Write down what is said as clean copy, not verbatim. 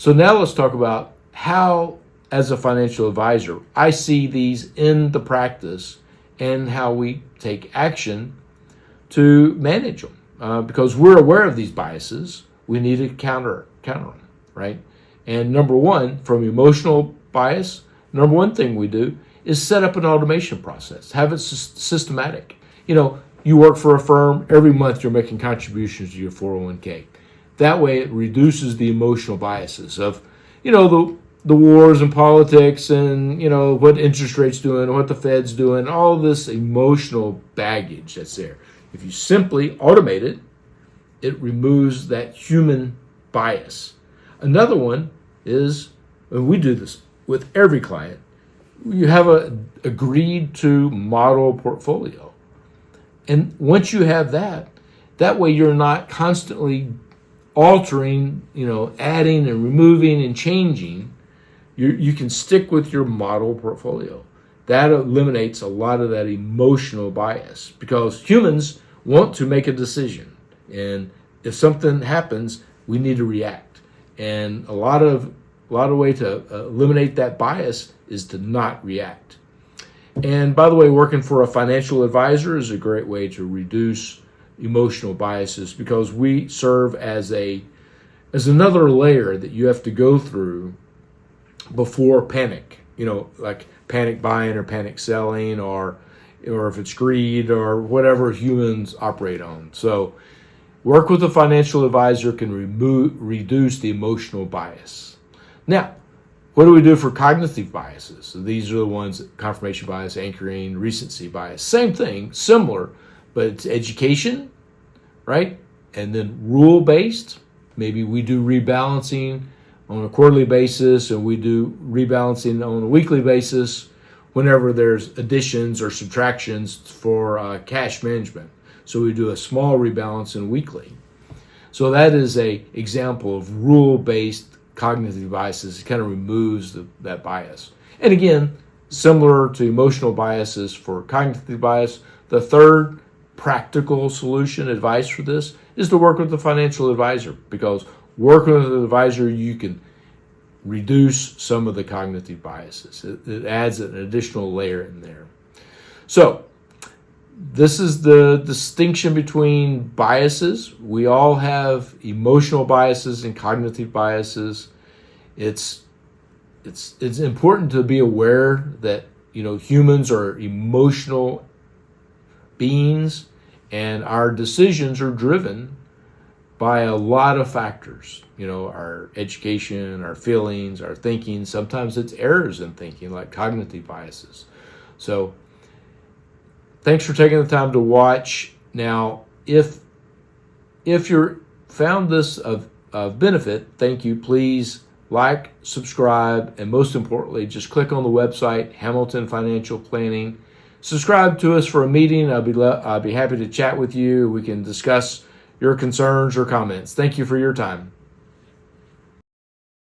So now let's talk about how, as a financial advisor, I see these in the practice and how we take action to manage them. Because we're aware of these biases, we need to counter them, right? And number one, from emotional bias, number one thing we do is set up an automation process, have it systematic. You work for a firm, every month you're making contributions to your 401k. That way it reduces the emotional biases of, the wars and politics and, what interest rates doing, what the Fed's doing, all this emotional baggage that's there. If you simply automate it, it removes that human bias. Another one is, and we do this with every client, you have a agreed to model portfolio. And once you have that way you're not constantly altering, adding and removing and changing. You can stick with your model portfolio. That eliminates a lot of that emotional bias because humans want to make a decision. And if something happens, we need to react. And a lot of way to eliminate that bias is to not react. And by the way, working for a financial advisor is a great way to reduce emotional biases because we serve as another layer that you have to go through before panic, like panic buying or panic selling or if it's greed or whatever humans operate on. So work with a financial advisor can reduce the emotional bias. Now, what do we do for cognitive biases? So these are the ones, confirmation bias, anchoring, recency bias. Same thing, similar, but it's education, right? And then rule-based. Maybe we do rebalancing on a quarterly basis and we do rebalancing on a weekly basis whenever there's additions or subtractions for cash management. So we do a small rebalancing weekly. So that is an example of rule-based cognitive biases. It kind of removes that bias. And again, similar to emotional biases for cognitive bias, the third practical solution advice for this is to work with the financial advisor because working with an advisor, you can reduce some of the cognitive biases. It adds an additional layer in there. So this is the distinction between biases. We all have emotional biases and cognitive biases. It's important to be aware that humans are emotional beings and our decisions are driven by a lot of factors. Our education, our feelings, our thinking. Sometimes it's errors in thinking like cognitive biases. So thanks for taking the time to watch. Now, if you found this of benefit, thank you. Please like, subscribe, and most importantly, just click on the website, Hamilton Financial Planning. Subscribe to us for a meeting. I'll be happy to chat with you. We can discuss your concerns or comments. Thank you for your time.